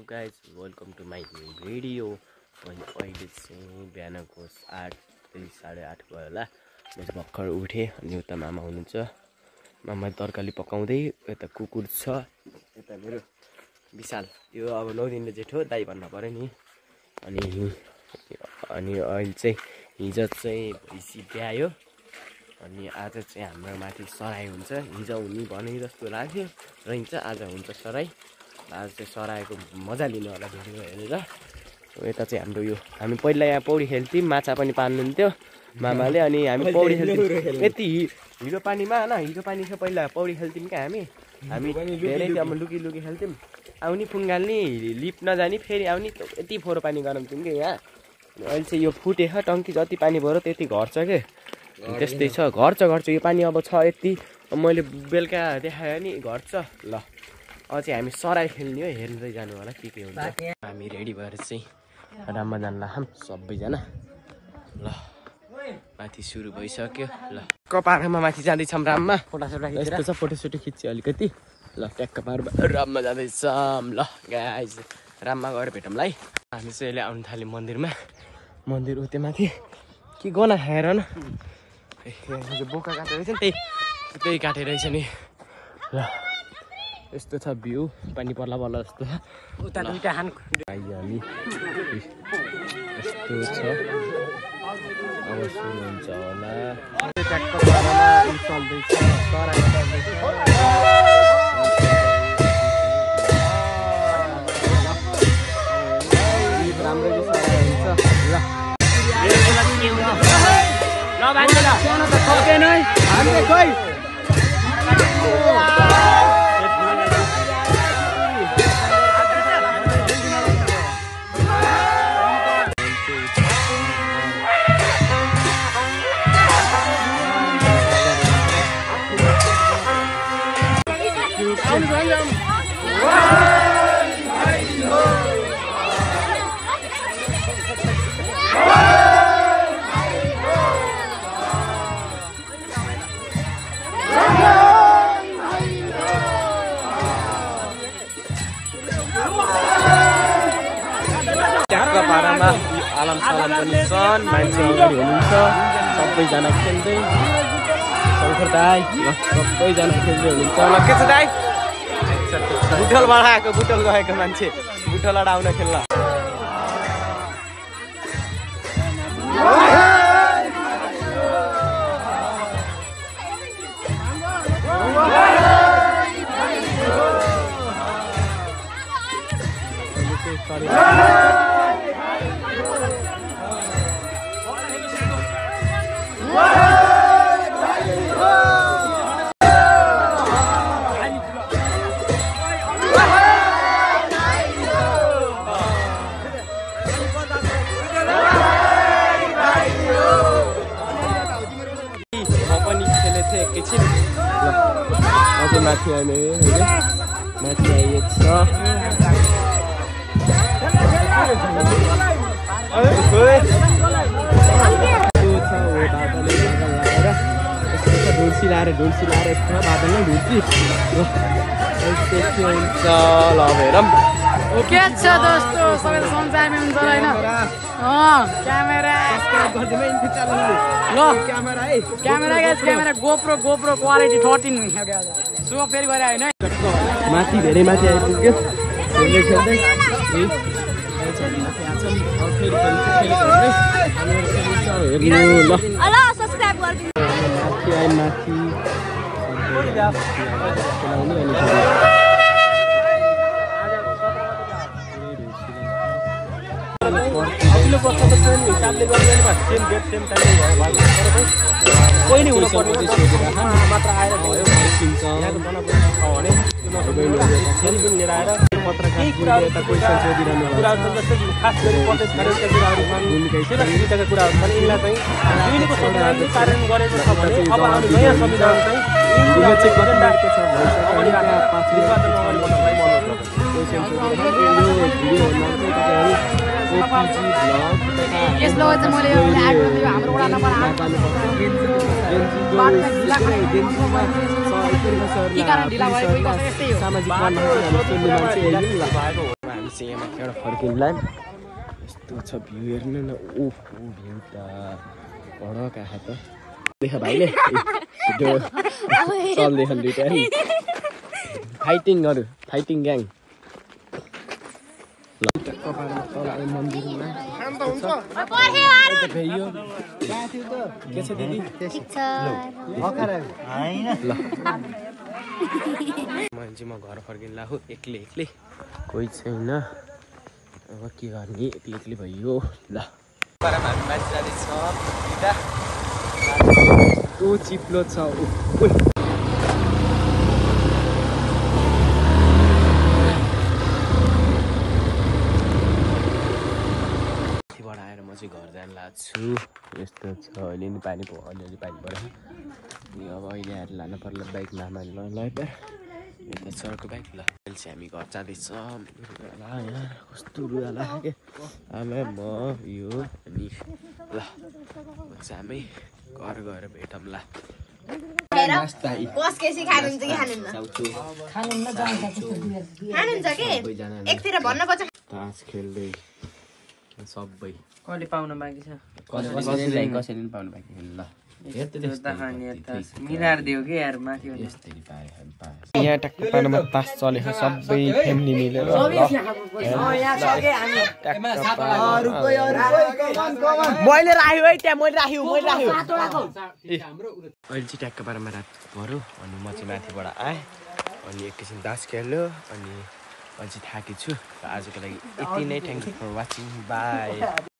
Guys welcome to my video. अनि अहिले चाहिँ बिहानको 8 साढे 8 भयो होला। म चाहिँ भर्खर उठेँ अनि उता मामा हुनुहुन्छ। मामा तरकारी पकाउँदै, यता कुकुर छ, यता मेरो विशाल। यो अब 9 दिनको जेठो दाइ भन्न पर्यो नि। अनि अहिले चाहिँ हिजो चाहिँ भैँसी ब्यायो अनि आज चाहिँ हाम्रो माथि सराई हुन्छ। हिजो हुने भने जस्तो लाग्यो रहन्छ, आज हुन्छ सराई। आज चाहिँ सराएको मजा लिनु होला भिडियो हेरेर। यता चाहिँ हाम्रो यो हामी पहिला यहाँ पौडी खेल्थ्यौँ, माछा पनि पाल्नुहुन्थ्यो मामाले। अनि हामी पौडी खेल्थ्यौँ यति हिरो पानीमा होइन, हिरो पानी थियो पहिला पौडी खेल्थ्यौँ क्या हामी धेरै अब लुकी खेल्थ्यौँ। आउने फुङ्गाल्ने लिप नजाने फेरि आउने, यति फोहोर पानी गराउँथ्यौँ कि यहाँ। अहिले चाहिँ यो फुटेछ, टङ्की जति पानी भऱ्यो त्यति घट्छ के, त्यस्तै छ। घट्छ यो पानी अब छ यति। मैले बेलुका देखाएँ नि घट्छ। ल अब चाहिँ हामी सराई खेल्ने हो, हेर्दै जानु होला के हुन्छ। हामी रेडी भएर चाहिँ राममा जान लाग्छौँ सबैजना। ल माथि सुरु भइसक्यो। ल पाहाडमा माथि जाँदैछौँ राममा। यस्तो छ, फोटोसोटो खिच्यो अलिकति। ल ट्याक्क पाहाडमा राममा जाँदैछौँ। ल गाइस राममा गएर भेटौँ है। हामी चाहिँ अहिले आउनु थाल्यौँ मन्दिरमा। मन्दिर उतै माथि के गना खाएर न बोका काटेर रहेछ नि, त्यही काटेर रहेछ नि। ल यस्तो छ भ्यू, पानी पर्ला जस्तो छ। उता दुईटा हान आइयो हामी। यस्तो छ, अब सुरु हुन्छ होला। ट्याक्क पारामा चल्दैछ, सराई चल्दैछ। राम्रो सराई हुन्छ। ल भाइ ल सोना त ठोकेन है हामीले खोइ। पारामा आलाम सालाम पनि छन्, मान्छे अगाडि हुनुहुन्छ सबैजना खेल्दै। शङ्कर दाइ सबैजना खेल्दै हुनुहुन्छ। ल के छ दाइ? बुटलबाट आएको, बुटल गएको मान्छे बुटलबाट आउन खेल्न। अझै माथि आउने माथि आइएको छ। ढुल्सी लाएर यस्तो बादल नै ढुल्सी हुन्छ। ल हेरौँ के छ दोस्तो, सबै संसारमै हुन्छ होइन। Camera camera GoPro quality 13 so फेरि गरे होइन। माथि धेरै माथि आइपुग्यो खेल्दै हिसाबले कोही नै हुनुपर्ने मात्र आएर भयो लिएर आएर पत्रकार कुराहरू खास गरी भूमिका कुराहरू छन्। यिनलाई चाहिँ युनिको संविधानले कार्यान्वयन गरेको छ भने अब हामी नयाँ संविधान चाहिँ यसलो चाहिँ मैले हाम्रो वडा नम्बर 8 सामाजिक चाहिँ यहाँ माथिबाट फर्किँदा यस्तो छ भ्यू हेर्नु न ओहो भ्यू त कडक आएको त देखा भाइले चल्दैछन् दुइटा है फाइटिङ ग्याङ मन्दिरमा के छ दिदी मान्छे म घर फर्किन लाग्यो एक्लै कोही छैन अब के गर्ने एक्लै भयो ल मान्छे जाँदैछ चिप्लो छ घर जान लाग्छु यस्तो छ अहिले नि पानी अलिअलि पानी पऱ्यो अनि अब अहिले आएर लानु पर्ला बाइक नमान्नु त यता सरको बाइक ल अहिले चाहिँ हामी घर जाँदैछ यहाँ कस्तो रुगा लाग्यो आमा म यो अनि ल हामी घर गएर भेटौँ ल तास खेल्दै सबै कसले पाउन बाँकी छ कसैले पाउनु बाँकी ल मिलाएर दियो कि यार माथि यहाँ टक्क पानीमा तास चलेको सबै फ्यामिली मिलेर मैले राख्यो है त्यहाँ मैले राख्यो अहिले चाहिँ ट्याक्क पारामा रात पऱ्यो अनि म चाहिँ माथिबाट आएँ अनि एकैछिन तास खेल्यो अनि म चाहिँ थाकेको छु र आजको लागि यति नै thank you for watching by